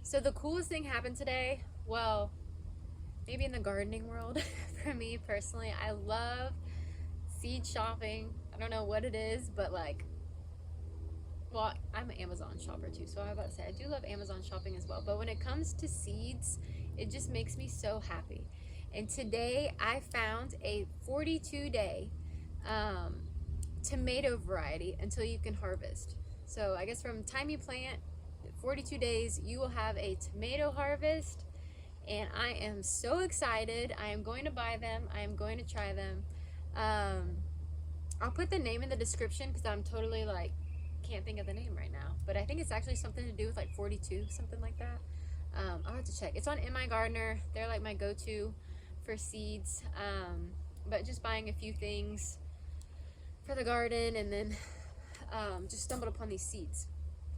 So the coolest thing happened today, well, maybe in the gardening world for me personally. I love seed shopping. I don't know what it is, but like, well, I'm an Amazon shopper too, so I was about to say I do love Amazon shopping as well. But when it comes to seeds, it just makes me so happy. And today I found a 42-day um, tomato variety until you can harvest. So I guess from time you plant, 42 days, you will have a tomato harvest. And I am so excited. I am going to buy them. I am going to try them. Um, I'll put the name in the description because I'm totally like, can't think of the name right now. But I think it's actually something to do with like 42, something like that. I'll have to check. It's on In My Gardener. They're like my go-to for seeds. But just buying a few things for the garden, and then just stumbled upon these seeds.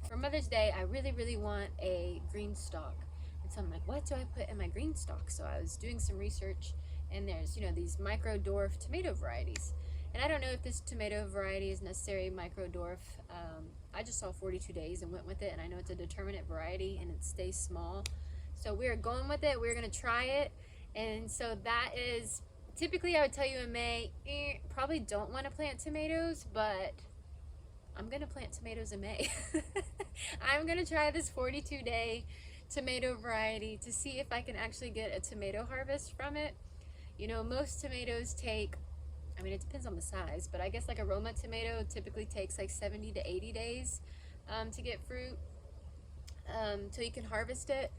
For Mother's Day, I really, really want a green stalk. And so I'm like, what do I put in my green stalk? So I was doing some research, and there's, these micro dwarf tomato varieties. And I don't know if this tomato variety is necessarily micro dwarf. I just saw 42 days and went with it, and I know it's a determinate variety and it stays small. So we're going with it. We're going to try it. And so that is, typically I would tell you in May, probably don't want to plant tomatoes, but I'm going to plant tomatoes in May. I'm going to try this 42-day tomato variety to see if I can actually get a tomato harvest from it. Most tomatoes take, it depends on the size, but I guess like a Roma tomato typically takes like 70 to 80 days to get fruit till you can harvest it.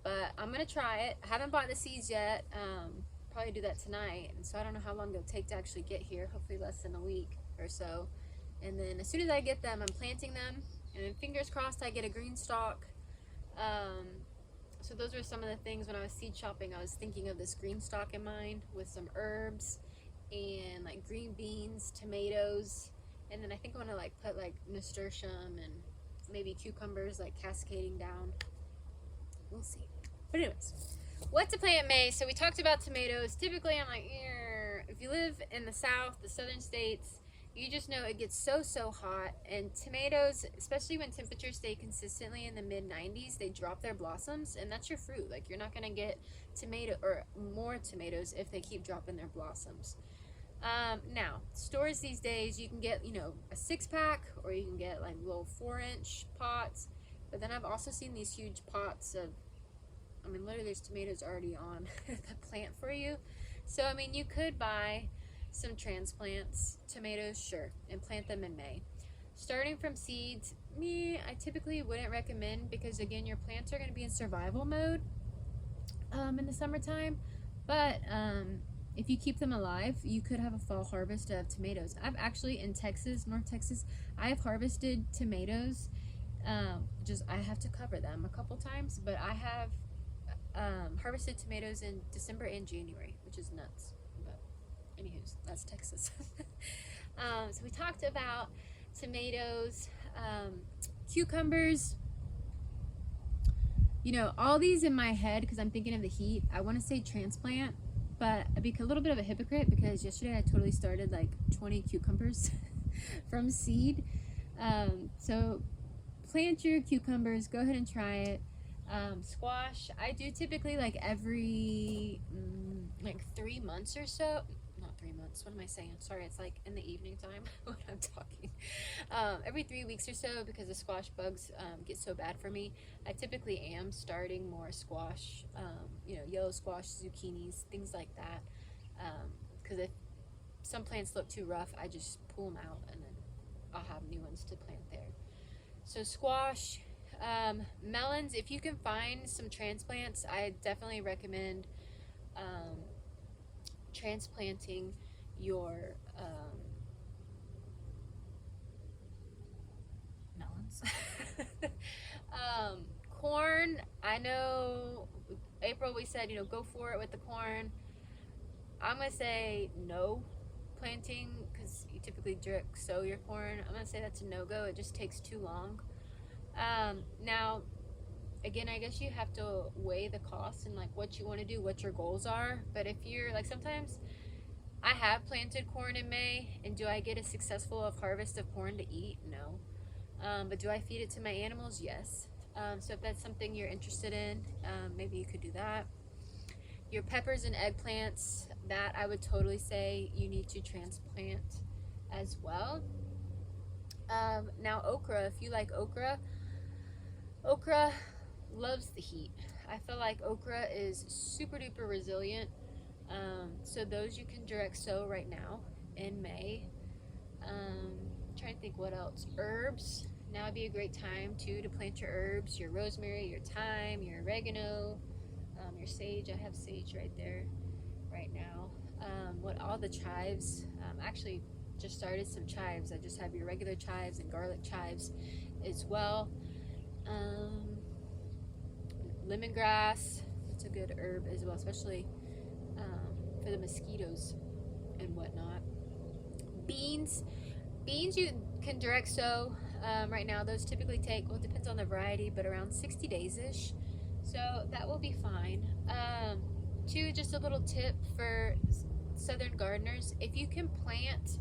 But I'm going to try it. I haven't bought the seeds yet. Probably do that tonight. And so I don't know how long it'll take to actually get here. Hopefully less than a week or so. And then as soon as I get them, I'm planting them. And then fingers crossed I get a green stalk. So those are some of the things when I was seed shopping. I was thinking of this green stalk in mind with some herbs and like green beans, tomatoes, and then I think I want to like put like nasturtium and maybe cucumbers like cascading down. We'll see. But anyways, what to plant in May. So we talked about tomatoes. Typically I'm like, if you live in the south, the southern states, you just know it gets so hot, and tomatoes, especially when temperatures stay consistently in the mid 90s, they drop their blossoms, and that's your fruit. Like, you're not going to get tomato or more tomatoes if they keep dropping their blossoms. Now, stores these days, you can get, a 6-pack, or you can get like little 4-inch pots. But then I've also seen these huge pots of, literally there's tomatoes already on the plant for you. So, you could buy some transplants, tomatoes, sure, and plant them in May. Starting from seeds, I typically wouldn't recommend, because again, your plants are going to be in survival mode in the summertime. But if you keep them alive, you could have a fall harvest of tomatoes. I've actually, in Texas, North Texas, I've harvested tomatoes. I have to cover them a couple times, but I have harvested tomatoes in December and January, which is nuts. But anywho, that's Texas. So we talked about tomatoes, cucumbers. All these in my head, because I'm thinking of the heat, I want to say transplant, but I'd be a little bit of a hypocrite because yesterday I totally started like 20 cucumbers from seed. So plant your cucumbers, go ahead and try it. Squash, I do typically like every like 3 months or so. Not 3 months, what am I saying? Sorry, it's like in the evening time when I'm talking. Every 3 weeks or so, because the squash bugs get so bad for me. I typically am starting more squash, yellow squash, zucchinis, things like that. Because if some plants look too rough, I just pull them out and then I'll have new ones to plant there. So squash, melons, if you can find some transplants, I definitely recommend transplanting your melons. Corn, I know April we said, go for it with the corn. I'm gonna say no planting, because you typically direct sow your corn. I'm gonna say that's a no-go. It just takes too long. Now, again, I guess you have to weigh the cost and like what you want to do, what your goals are. But if you're like, sometimes I have planted corn in May, and do I get a successful harvest of corn to eat? No. But do I feed it to my animals? Yes. So if that's something you're interested in, maybe you could do that. Your peppers and eggplants, that I would totally say you need to transplant as well. Now okra, if you like okra, okra loves the heat. I feel like okra is super duper resilient. So those you can direct sow right now in May. I'm trying to think what else. Herbs. Now would be a great time too to plant your herbs, your rosemary, your thyme, your oregano, your sage. I have sage right there right now. What all the chives. Actually, just started some chives. I just have your regular chives and garlic chives as well. Um, Lemongrass. It's a good herb as well, especially for the mosquitoes and whatnot. Beans. Beans you can direct sow right now. Those typically take, well, it depends on the variety, but around 60 days ish. So that will be fine. Two, just a little tip for southern gardeners: if you can plant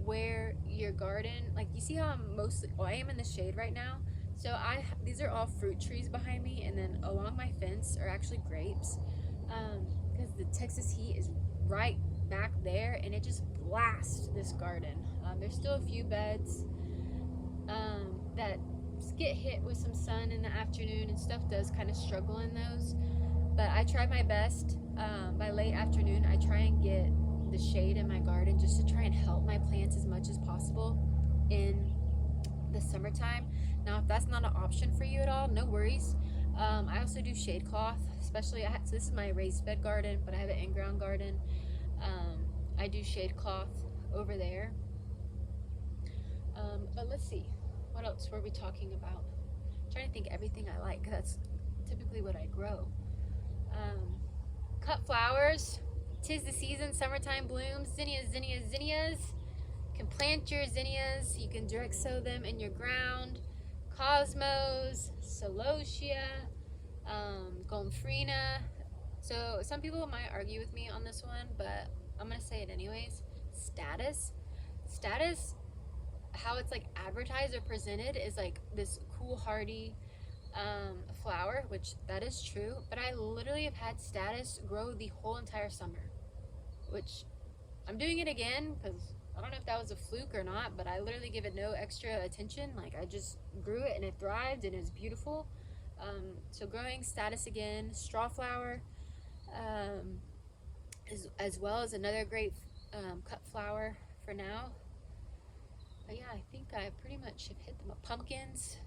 where your garden, like you see how I'm mostly, well, I am in the shade right now. So these are all fruit trees behind me, and then along my fence are actually grapes, because the Texas heat is right back there, and it just blasts this garden. There's still a few beds that get hit with some sun in the afternoon, and stuff does kind of struggle in those. But I try my best. By late afternoon, I try and get the shade in my garden just to try and help my plants as much as possible in the summertime. Now, if that's not an option for you at all, no worries. I also do shade cloth, especially so this is my raised bed garden, but I have an in-ground garden. I do shade cloth over there. But let's see, what else were we talking about? I'm trying to think everything I like, 'cause that's typically what I grow. Cut flowers. 'Tis the season, summertime blooms. Zinnias, zinnias, zinnias. You can plant your zinnias. You can direct sow them in your ground. Cosmos, celosia, gomphrena. So some people might argue with me on this one, but I'm gonna say it anyways. Status, how it's like advertised or presented is like this cool, hardy flower, which that is true. But I literally have had status grow the whole entire summer, which I'm doing it again because I don't know if that was a fluke or not, but I literally give it no extra attention. Like I just grew it and it thrived and it was beautiful. So growing status again, straw flower, as well as another great cut flower for now. But yeah, I think I pretty much have hit them up. Pumpkins,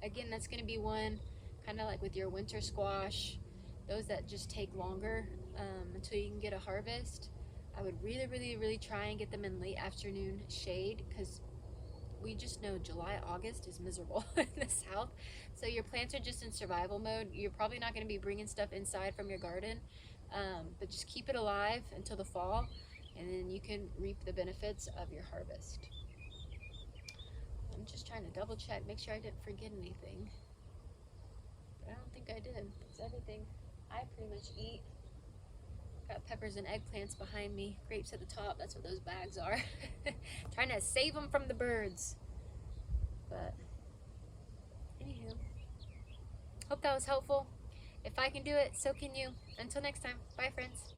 again, that's going to be one kind of like with your winter squash, those that just take longer until you can get a harvest. I would really, really, really try and get them in late afternoon shade, because we just know July, August is miserable in the South. So your plants are just in survival mode. You're probably not going to be bringing stuff inside from your garden, but just keep it alive until the fall, and then you can reap the benefits of your harvest. I'm just trying to double check, make sure I didn't forget anything. But I don't think I did. It's everything I pretty much eat. Got peppers and eggplants behind me, grapes at the top. That's what those bags are. Trying to save them from the birds. But anywho, hope that was helpful. If I can do it, so can you. Until next time, bye friends.